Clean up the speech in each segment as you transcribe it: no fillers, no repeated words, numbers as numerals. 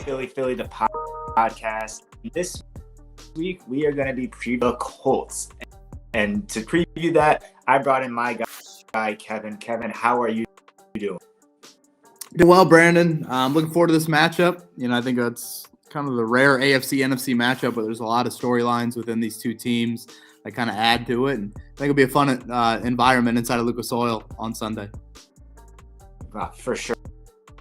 Philly, the podcast. This week, we are going to be previewing the Colts. And to preview that, I brought in my guy, Kevin. Kevin, how are you doing? Doing well, Brandon. I'm looking forward to this matchup. I think it's kind of the rare AFC-NFC matchup, but there's a lot of storylines within these two teams that kind of add to it. And I think it'll be a fun environment inside of Lucas Oil on Sunday. For sure,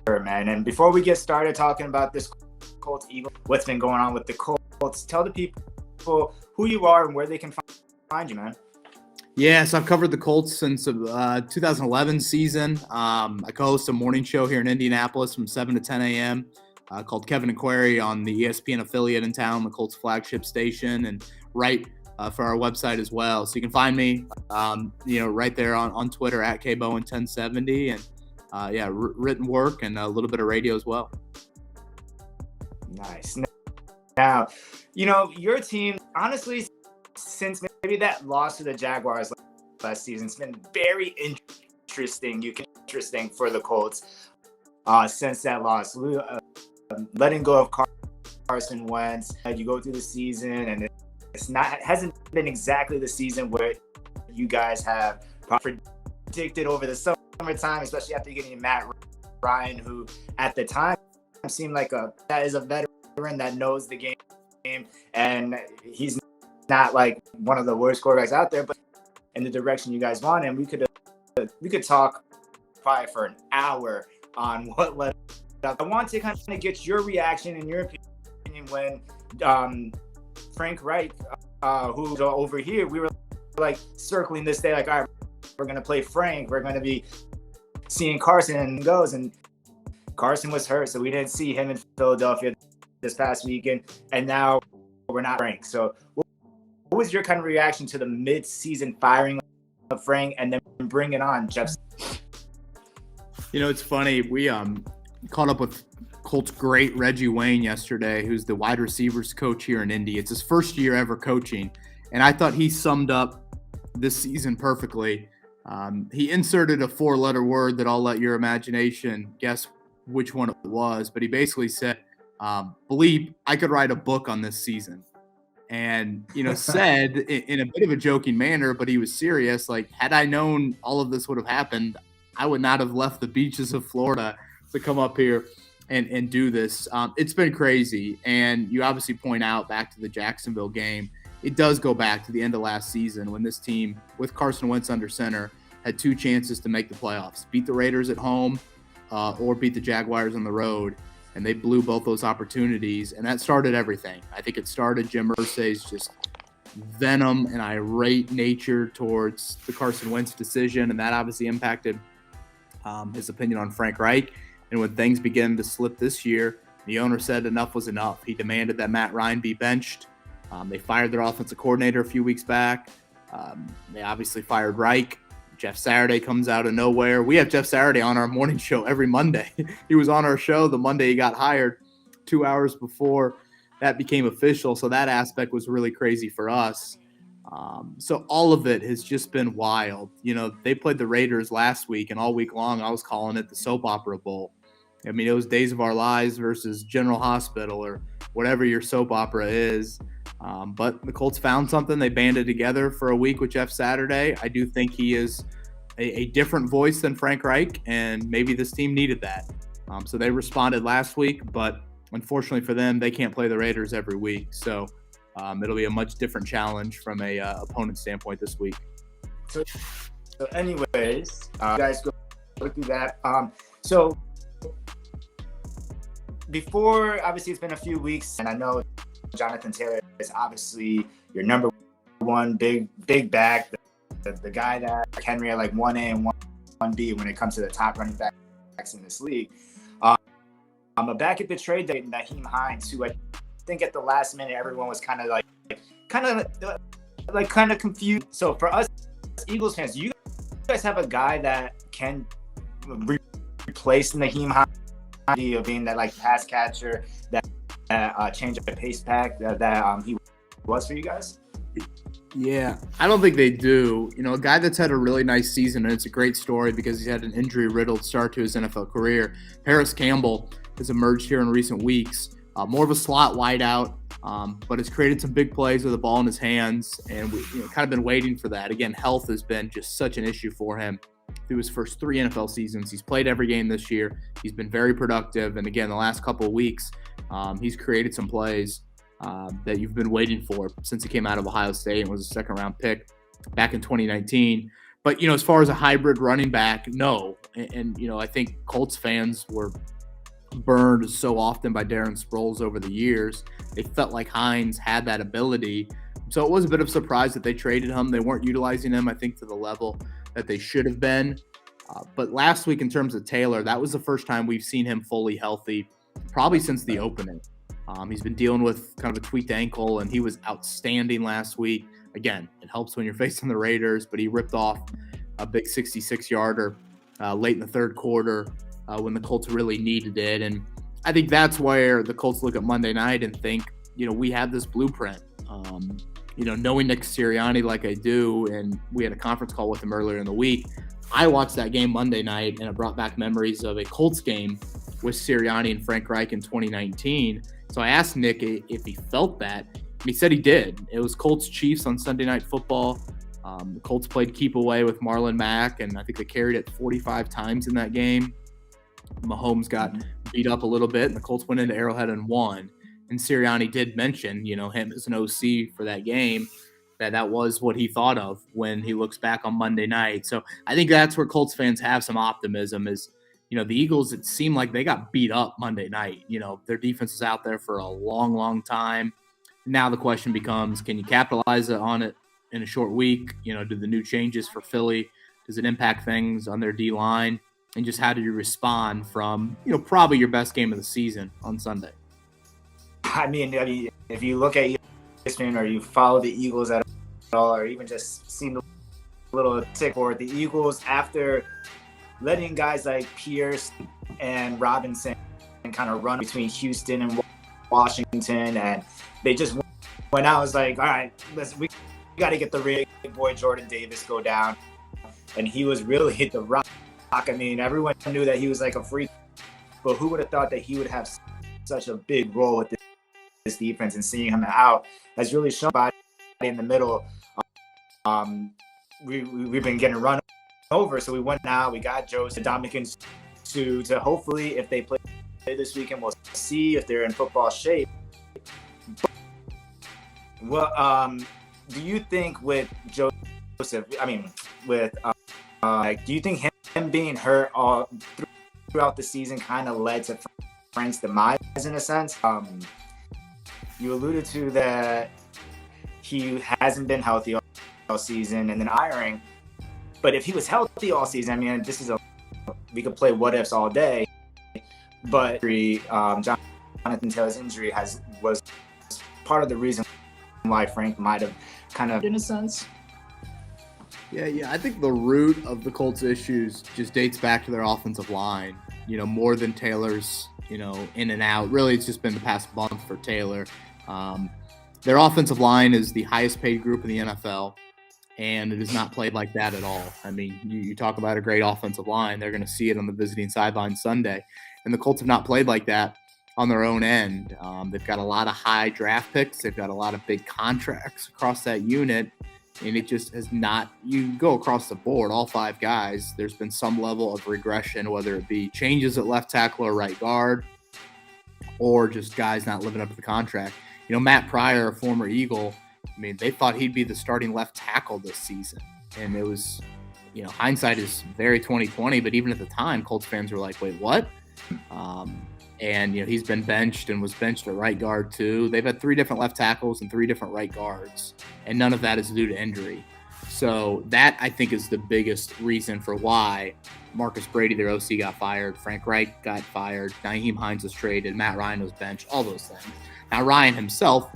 man. And before we get started talking about this Colts-Eagles, what's been going on with the Colts, tell the people who you are and where they can find you, man. Yeah, so I've covered the Colts since 2011 season. I co-host a morning show here in Indianapolis from 7 to 10 a.m. Called Kevin Bowen on the ESPN affiliate in town, the Colts flagship station, and write for our website as well. So you can find me, right there on Twitter at KBowen1070, and written work and a little bit of radio as well. Nice. Now, your team, honestly, since maybe that loss to the Jaguars last season, it's been very interesting for the Colts since that loss. Letting go of Carson Wentz, you go through the season, and it hasn't been exactly the season where you guys have predicted over the summertime, especially after getting Matt Ryan, who at the time seemed like that is a veteran that knows the game, and he's not like one of the worst quarterbacks out there, but in the direction you guys want. And we could talk probably for an hour on what led up. I want to kind of get your reaction and your opinion when Frank Reich, who's over here, we were like circling this day, like, all right, we're going to play Frank. We're going to be seeing Carson and goes. And Carson was hurt, so we didn't see him in Philadelphia this past weekend. And now we're not Frank. So what was your kind of reaction to the mid-season firing of Frank and then bringing on Jeff? It's funny. We caught up with Colts great Reggie Wayne yesterday, who's the wide receivers coach here in Indy. It's his first year ever coaching, and I thought he summed up this season perfectly. He inserted a 4-letter word that I'll let your imagination guess which one it was, but he basically said, "Bleep, I could write a book on this season." And, said in a bit of a joking manner, but he was serious. Like, had I known all of this would have happened, I would not have left the beaches of Florida to come up here and do this. It's been crazy. And you obviously point out back to the Jacksonville game. It does go back to the end of last season when this team, with Carson Wentz under center, had 2 chances to make the playoffs. Beat the Raiders at home or beat the Jaguars on the road. And they blew both those opportunities, and that started everything. I think it started Jim Irsay's just venom and irate nature towards the Carson Wentz decision, and that obviously impacted his opinion on Frank Reich. And when things began to slip this year, the owner said enough was enough. He demanded that Matt Ryan be benched. They fired their offensive coordinator a few weeks back. They obviously fired Reich. Jeff Saturday comes out of nowhere. We have Jeff Saturday on our morning show every Monday. He was on our show the Monday he got hired, 2 hours before that became official. So that aspect was really crazy for us. So all of it has just been wild. They played the Raiders last week, and all week long I was calling it the soap opera bowl. I mean, it was Days of Our Lives versus General Hospital or whatever your soap opera is. But the Colts found something. They banded together for a week with Jeff Saturday. I do think he is a different voice than Frank Reich, and maybe this team needed that. So they responded last week, but unfortunately for them, they can't play the Raiders every week. So it'll be a much different challenge from a opponent standpoint this week. So anyways, you guys go through that. So before, obviously, it's been a few weeks, and I know Jonathan Taylor is obviously your number one big back, the guy that Henry are like 1A and 1B when it comes to the top running backs in this league. But back at the trade day, Nyheim Hines, who I think at the last minute everyone was kind of confused. So for us Eagles fans, do you guys have a guy that can replace Nyheim Hines, of being that like pass catcher, that change of pace pack that he was for you guys? Yeah, I don't think they do. A guy that's had a really nice season, and it's a great story because he's had an injury-riddled start to his NFL career. Paris Campbell has emerged here in recent weeks. More of a slot wideout, but has created some big plays with the ball in his hands, and we kind of been waiting for that. Again, health has been just such an issue for him through his first 3 NFL seasons. He's played every game this year. He's been very productive, and again, the last couple of weeks, he's created some plays that you've been waiting for since he came out of Ohio State and was a second-round pick back in 2019. But, as far as a hybrid running back, no. And I think Colts fans were burned so often by Darren Sproles over the years. They felt like Hines had that ability. So it was a bit of a surprise that they traded him. They weren't utilizing him, I think, to the level that they should have been. But last week, in terms of Taylor, that was the first time we've seen him fully healthy, probably since the opening. He's been dealing with kind of a tweaked ankle, and he was outstanding last week. Again, it helps when you're facing the Raiders, but he ripped off a big 66-yarder late in the third quarter when the Colts really needed it. And I think that's where the Colts look at Monday night and think, we have this blueprint. Knowing Nick Sirianni like I do, and we had a conference call with him earlier in the week, I watched that game Monday night, and it brought back memories of a Colts game with Sirianni and Frank Reich in 2019. So I asked Nick if he felt that, and he said he did. It was Colts-Chiefs on Sunday Night Football. The Colts played keep away with Marlon Mack, and I think they carried it 45 times in that game. Mahomes got beat up a little bit, and the Colts went into Arrowhead and won. And Sirianni did mention, him as an OC for that game, that was what he thought of when he looks back on Monday night. So I think that's where Colts fans have some optimism is, the Eagles, it seemed like they got beat up Monday night. Their defense was out there for a long, long time. Now the question becomes, can you capitalize on it in a short week? Do the new changes for Philly, does it impact things on their D-line? And just how do you respond from, probably your best game of the season on Sunday? I mean, if you look at ESPN or you follow the Eagles at all, or even just seen a little tick for the Eagles after letting guys like Pierce and Robinson kind of run between Houston and Washington, and they just went out. Was like, all right, we got to get the big boy Jordan Davis go down, and he was really hit the rock. I mean, everyone knew that he was like a freak, but who would have thought that he would have such a big role with this defense, and seeing him out has really shown by in the middle. We've been getting run over, so we went out. We got Joe Ndamakong to hopefully, if they play this weekend, we'll see if they're in football shape. Well, do you think with Joseph? I mean, with do you think him being hurt all throughout the season kind of led to Frank's demise in a sense? You alluded to that he hasn't been healthy all season, and then hiring. But if he was healthy all season, I mean, we could play what ifs all day. But Jonathan Taylor's injury was part of the reason why Frank might have kind of, in a sense. Yeah. I think the root of the Colts' issues just dates back to their offensive line. More than Taylor's, in and out. Really, it's just been the past month for Taylor. Their offensive line is the highest paid group in the NFL, and it is not played like that at all. I mean, you talk about a great offensive line, they're going to see it on the visiting sideline Sunday. And the Colts have not played like that on their own end. They've got a lot of high draft picks. They've got a lot of big contracts across that unit. And it just has not – you go across the board, all 5 guys, there's been some level of regression, whether it be changes at left tackle or right guard, or just guys not living up to the contract. Matt Pryor, a former Eagle, I mean, they thought he'd be the starting left tackle this season. And it was, hindsight is very 20/20, but even at the time, Colts fans were like, wait, what? And he's been benched and was benched at right guard too. They've had 3 different left tackles and 3 different right guards, and none of that is due to injury. So that, I think, is the biggest reason for why Marcus Brady, their OC, got fired. Frank Reich got fired. Nyheim Hines was traded. Matt Ryan was benched. All those things. Now, Ryan himself,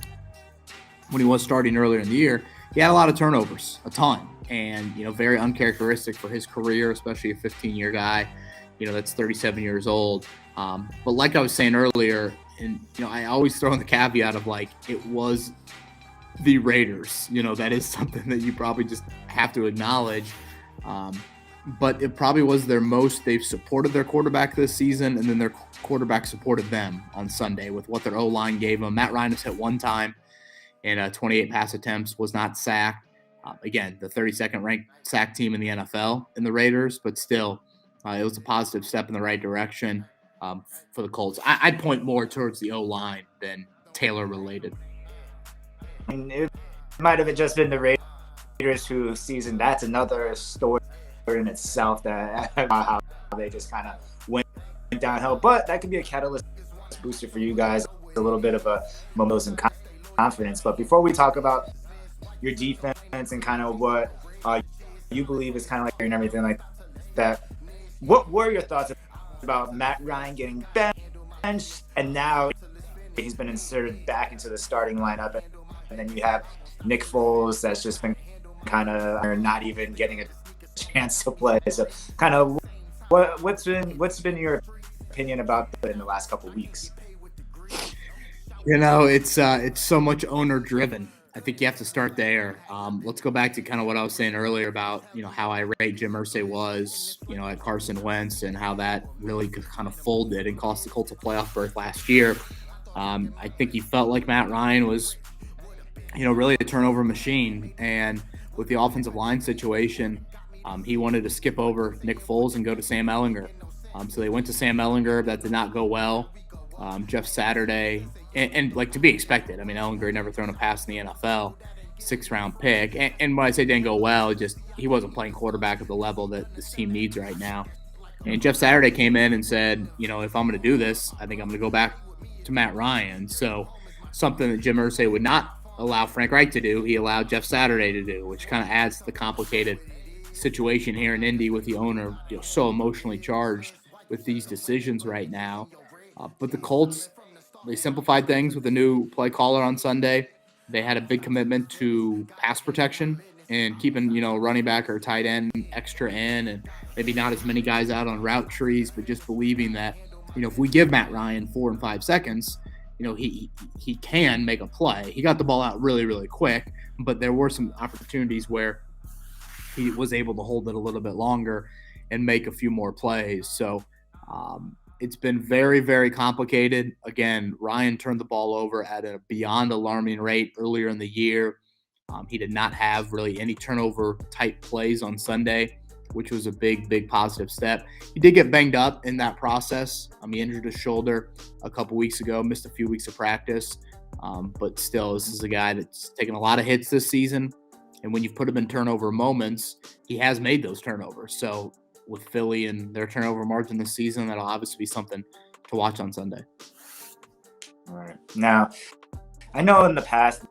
when he was starting earlier in the year, he had a lot of turnovers, a ton, and very uncharacteristic for his career, especially a 15-year guy. That's 37 years old. But like I was saying earlier, and I always throw in the caveat of like it was the Raiders. That is something that you probably just have to acknowledge. but it probably was their most they've supported their quarterback this season, and then their quarterback supported them on Sunday with what their O-line gave them. Matt Ryan has hit one time in 28 pass attempts, was not sacked. Again, the 32nd ranked sack team in the NFL in the Raiders, but still, it was a positive step in the right direction for the Colts. I'd point more towards the O-line than Taylor related. And it might have just been the Raiders who season. That's another story in itself, that how they just kind of went downhill. But that could be a catalyst booster for you guys, a little bit of a momentum and confidence. But before we talk about your defense and kind of what you believe is kind of like and everything like that, what were your thoughts about Matt Ryan getting benched and now he's been inserted back into the starting lineup, and then you have Nick Foles that's just been kind of not even getting a chance to play? So kind of what's been your opinion about that in the last couple of weeks? It's so much owner driven. I think you have to start there. Let's go back to kind of what I was saying earlier about, how irate Jim Irsay was, at Carson Wentz, and how that really kind of folded and cost the Colts a playoff berth last year. I think he felt like Matt Ryan was, really a turnover machine. And with the offensive line situation, he wanted to skip over Nick Foles and go to Sam Ehlinger. So they went to Sam Ehlinger. That did not go well. Jeff Saturday, and like to be expected. I mean, Ehlinger never thrown a pass in the NFL, 6th-round pick. And when I say didn't go well, he wasn't playing quarterback at the level that this team needs right now. And Jeff Saturday came in and said, if I'm going to do this, I think I'm going to go back to Matt Ryan. So something that Jim Irsay would not allow Frank Reich to do, he allowed Jeff Saturday to do, which kind of adds to the complicated situation here in Indy with the owner so emotionally charged with these decisions right now. But the Colts, they simplified things with a new play caller on Sunday. They had a big commitment to pass protection and keeping, running back or tight end extra in, and maybe not as many guys out on route trees, but just believing that, if we give Matt Ryan 4 and 5 seconds, he can make a play. He got the ball out really, really quick, but there were some opportunities where he was able to hold it a little bit longer and make a few more plays. So it's been very, very complicated. Again, Ryan turned the ball over at a beyond alarming rate earlier in the year. He did not have really any turnover type plays on Sunday, which was a big, big positive step. He did get banged up in that process. He injured his shoulder a couple weeks ago, missed a few weeks of practice. But still, this is a guy that's taken a lot of hits this season. And when you've put him in turnover moments, he has made those turnovers. So with Philly and their turnover margin this season, that'll obviously be something to watch on Sunday. All right. Now, I know in the past,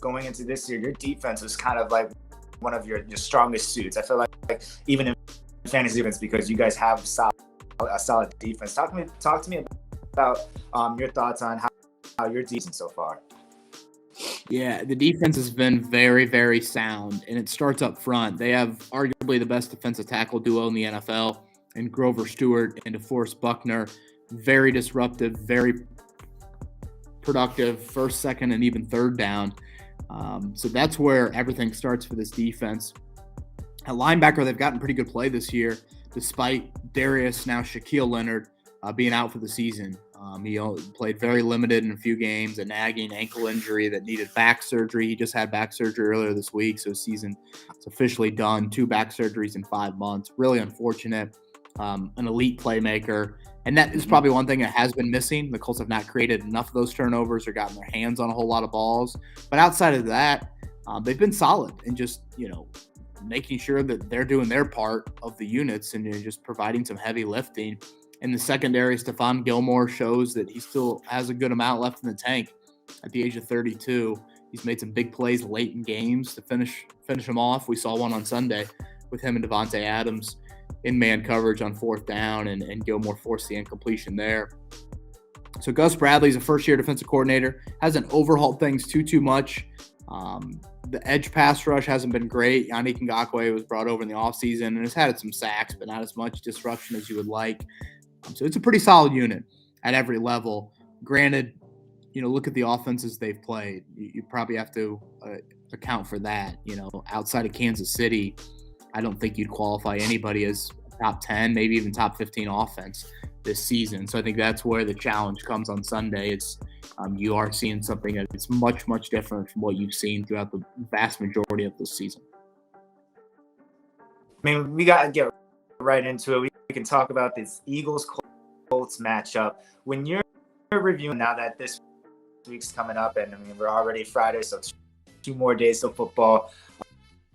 going into this year, your defense was kind of like one of your strongest suits. I feel like even in fantasy defense, because you guys have a solid defense. Talk to me about your thoughts on how your season so far. Yeah, the defense has been very, very sound, and it starts up front. They have arguably the best defensive tackle duo in the NFL, and Grover Stewart and DeForest Buckner. Very disruptive, very productive, first, second, and even third down. So that's where everything starts for this defense. At linebacker, they've gotten pretty good play this year, despite Darius, now Shaquille Leonard, being out for the season. He played very limited in a few games, a nagging ankle injury that needed back surgery. He just had back surgery earlier this week, so his season is officially done. 2 back surgeries in 5 months. Really unfortunate. An elite playmaker. And that is probably one thing that has been missing. The Colts have not created enough of those turnovers or gotten their hands on a whole lot of balls. But outside of that, they've been solid and just, making sure that they're doing their part of the units and just providing some heavy lifting. In the secondary, Stephon Gilmore shows that he still has a good amount left in the tank at the age of 32. He's made some big plays late in games to finish them off. We saw one on Sunday with him and Devontae Adams in man coverage on 4th down, and Gilmore forced the incompletion there. So Gus Bradley's a first-year defensive coordinator. Hasn't overhauled things too much. The edge pass rush hasn't been great. Yannick Ngakoue was brought over in the offseason and has had some sacks, but not as much disruption as you would like. So it's a pretty solid unit at every level. Granted, look at the offenses they've played. You probably have to account for that. Outside of Kansas City, I don't think you'd qualify anybody as top 10, maybe even top 15 offense this season. So I think that's where the challenge comes on Sunday. It's you are seeing something that's much, much different from what you've seen throughout the vast majority of this season. I mean, we got to get right into it. We can talk about this Eagles-Colts matchup. When you're reviewing, now that this week's coming up, and I mean, we're already Friday, so 2 more days of football.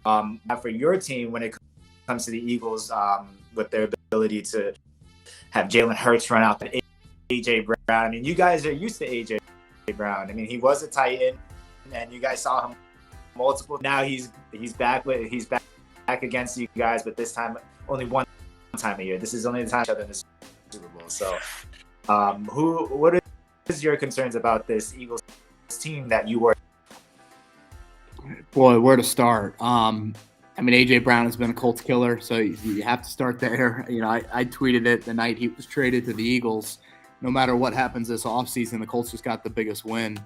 For your team, when it comes to the Eagles, with their ability to have Jalen Hurts run out the A.J. Brown. I mean, you guys are used to A.J. Brown. I mean, he was a tight end, and you guys saw him multiple. Now he's back against you guys, but this time only one time a year. This is only the time in the Super Bowl. So, what is your concerns about this Eagles team that you were? Boy, where to start? I mean, A.J. Brown has been a Colts killer, so you have to start there. You know, I tweeted it the night he was traded to the Eagles. No matter what happens this offseason, the Colts just got the biggest win.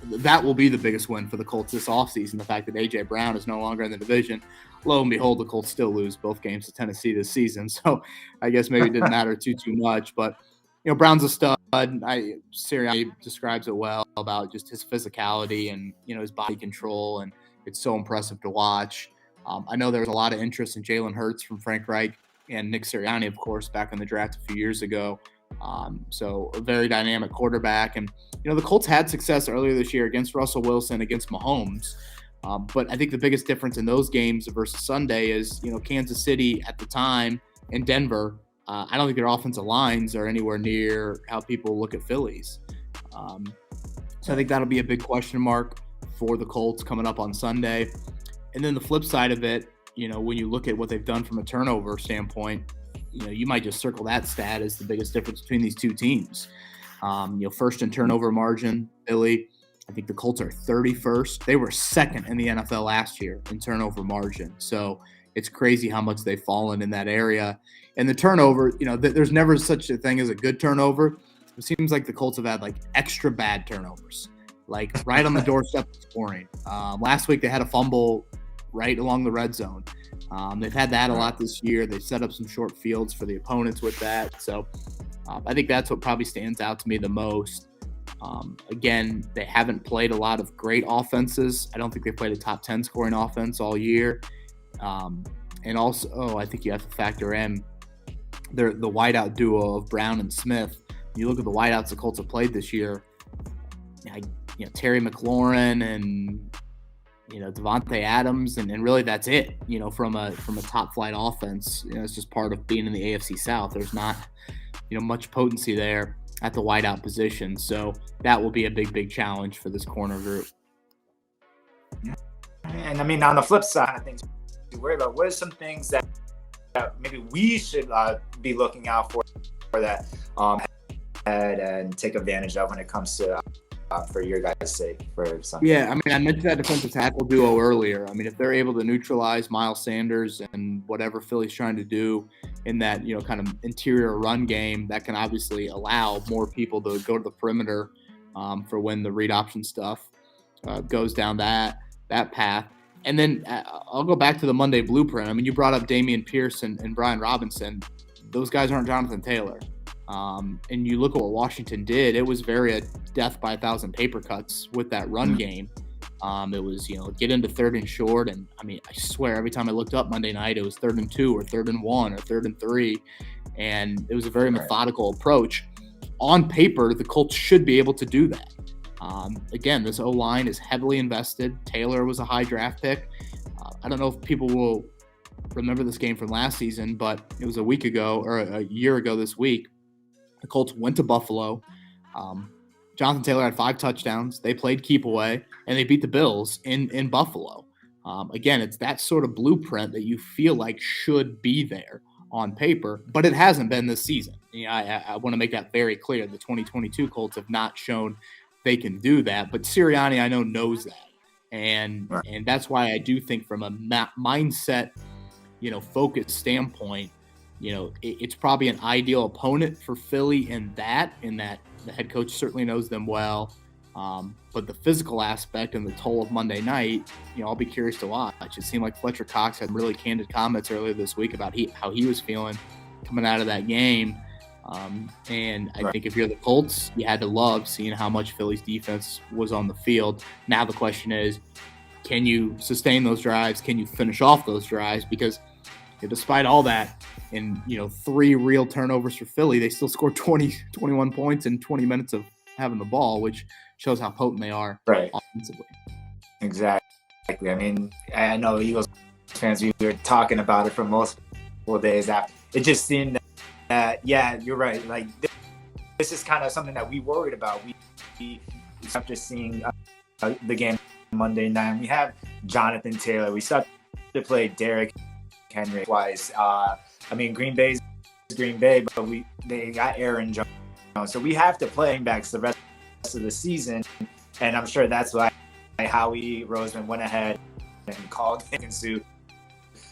That will be the biggest win for the Colts this offseason, the fact that A.J. Brown is no longer in the division. Lo and behold, the Colts still lose both games to Tennessee this season, so I guess maybe it didn't matter too much. But, you know, Brown's a stud. Sirianni describes it well about just his physicality and, you know, his body control, and it's so impressive to watch. I know there was a lot of interest in Jalen Hurts from Frank Reich and Nick Sirianni, of course, back in the draft a few years ago. So a very dynamic quarterback. And, you know, the Colts had success earlier this year against Russell Wilson, against Mahomes. But I think the biggest difference in those games versus Sunday is, you know, Kansas City at the time and Denver, I don't think their offensive lines are anywhere near how people look at Phillies. So I think that'll be a big question mark for the Colts coming up on Sunday. And then the flip side of it, you know, when you look at what they've done from a turnover standpoint, you know, you might just circle that stat as the biggest difference between these two teams. You know, first in turnover margin, Philly, I think the Colts are 31st. They were second in the NFL last year in turnover margin. So it's crazy how much they've fallen in that area. And the turnover, you know, there's never such a thing as a good turnover. It seems like the Colts have had like extra bad turnovers, like right on the doorstep of scoring. Last week they had a fumble right along the red zone. They've had that a lot this year. They set up some short fields for the opponents with that. So I think that's what probably stands out to me the most. Again, they haven't played a lot of great offenses. I don't think they played a top 10 scoring offense all year. And also, I think you have to factor in the wideout duo of Brown and Smith. You look at the wideouts the Colts have played this year, you know, Terry McLaurin and, you know, Devontae Adams, and really that's it, you know, from a top flight offense. You know, it's just part of being in the AFC South. There's not, you know, much potency there at the wideout position. So that will be a big challenge for this corner group. And I mean, on the flip side, I think to worry about, what are some things that maybe we should be looking out for that and take advantage of when it comes to for your guys' sake for something? Yeah, I mean, I mentioned that defensive tackle duo earlier. I mean, if they're able to neutralize Miles Sanders and whatever Philly's trying to do in that, you know, kind of interior run game, that can obviously allow more people to go to the perimeter for when the read option stuff goes down that path. And then I'll go back to the Monday blueprint. I mean, you brought up Dameon Pierce and Brian Robinson. Those guys aren't Jonathan Taylor. And you look at what Washington did, it was very a death by 1,000 paper cuts with that run game. It was, you know, get into 3rd and short. And I mean, I swear every time I looked up Monday night, it was 3rd and 2 or 3rd and 1 or 3rd and 3. And it was a very methodical approach. On paper, the Colts should be able to do that. Again, this O-line is heavily invested. Taylor was a high draft pick. I don't know if people will remember this game from last season, but it was a week ago or a year ago this week. The Colts went to Buffalo. Jonathan Taylor had 5 touchdowns. They played keep away, and they beat the Bills in Buffalo. Again, it's that sort of blueprint that you feel like should be there on paper, but it hasn't been this season. You know, I want to make that very clear. The 2022 Colts have not shown they can do that, but Sirianni, I know, knows that. And that's why I do think from a mindset, you know, focus standpoint, you know, it's probably an ideal opponent for Philly in that the head coach certainly knows them well. But the physical aspect and the toll of Monday night, I'll be curious to watch. It seemed like Fletcher Cox had really candid comments earlier this week about how he was feeling coming out of that game. And I think if you're the Colts, you had to love seeing how much Philly's defense was on the field. Now the question is, can you sustain those drives? Can you finish off those drives? Because despite all that, and 3 real turnovers for Philly, they still scored 21 points in 20 minutes of having the ball, which shows how potent they are offensively. Exactly. I mean, I know Eagles fans, we were talking about it for multiple days after. It just seemed that, yeah, you're right. Like, this is kind of something that we worried about. We after seeing the game Monday night, we have Jonathan Taylor. We started to play Derrick Henry twice. I mean, Green Bay's Green Bay, but they got Aaron Jones. So we have to play backs the rest of the season. And I'm sure that's why Howie Roseman went ahead and called Higginsu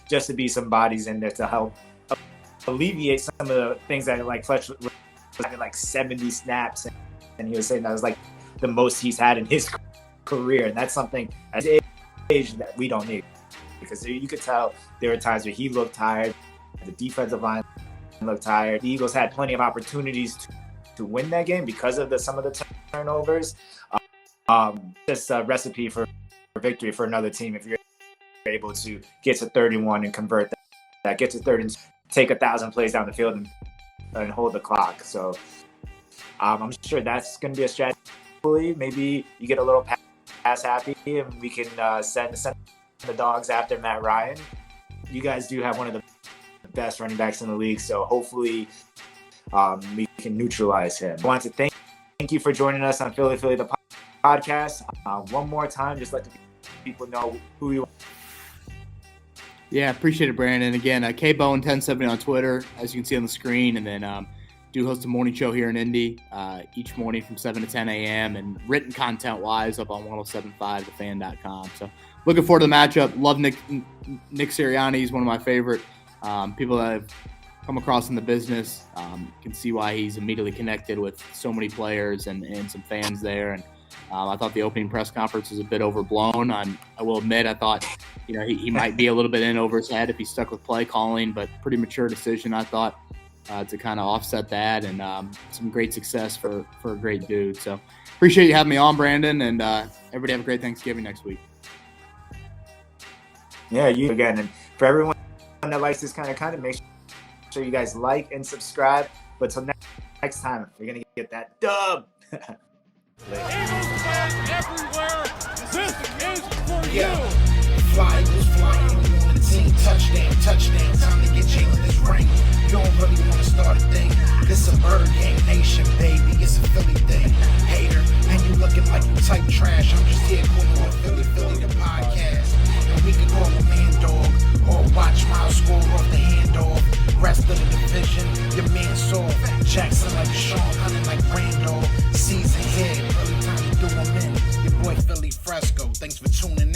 just to be some bodies in there to help alleviate some of the things that, like, Fletcher was having like 70 snaps, and he was saying that was like the most he's had in his career. And that's something at his age that we don't need, because you could tell there were times where he looked tired, the defensive line looked tired. The Eagles had plenty of opportunities to win that game because of some of the turnovers. Just a recipe for victory for another team if you're able to get to 31 and convert that, get to 30 and take 1,000 plays down the field and hold the clock. So I'm sure that's going to be a strategy. Maybe you get a little pass happy and we can send the dogs after Matt Ryan. You guys do have one of the best running backs in the league, so hopefully we can neutralize him. I want to thank you for joining us on Philly the podcast. One more time, just let the people know who you are. Yeah, appreciate it, Brandon. Again, Kbowen 1070 on Twitter, as you can see on the screen, and then do host a morning show here in Indy each morning from 7 to 10 a.m. and written content-wise up on 1075thefan.com. So looking forward to the matchup. Love Nick Sirianni. He's one of my favorite people that I've come across in the business. Can see why he's immediately connected with so many players and some fans there. And I thought the opening press conference was a bit overblown. I will admit, I thought he might be a little bit in over his head if he stuck with play calling, but pretty mature decision, I thought, to kind of offset that, and some great success for a great dude. So appreciate you having me on, Brandon, and everybody have a great Thanksgiving next week. Yeah, you again. And for everyone that likes this kind of content, make sure you guys like and subscribe. But till next time, we're going to get that dub. Eagles fans everywhere, this is for you. Fly, Eagles flying on the team. Touchdown, time to get Jalen this ring. You don't really want to start a thing. This a Bird Gang Nation, baby. It's a Philly thing. Hater, and you looking like you type trash. I'm just here calling on Philly the podcast. And we can call a man dog or watch Miles score off the handoff. Rest of the division, your man soft. Jackson like Sean, hunting like Randall. Season here, early time to do 'em in. Your boy Philly Fresco. Thanks for tuning in.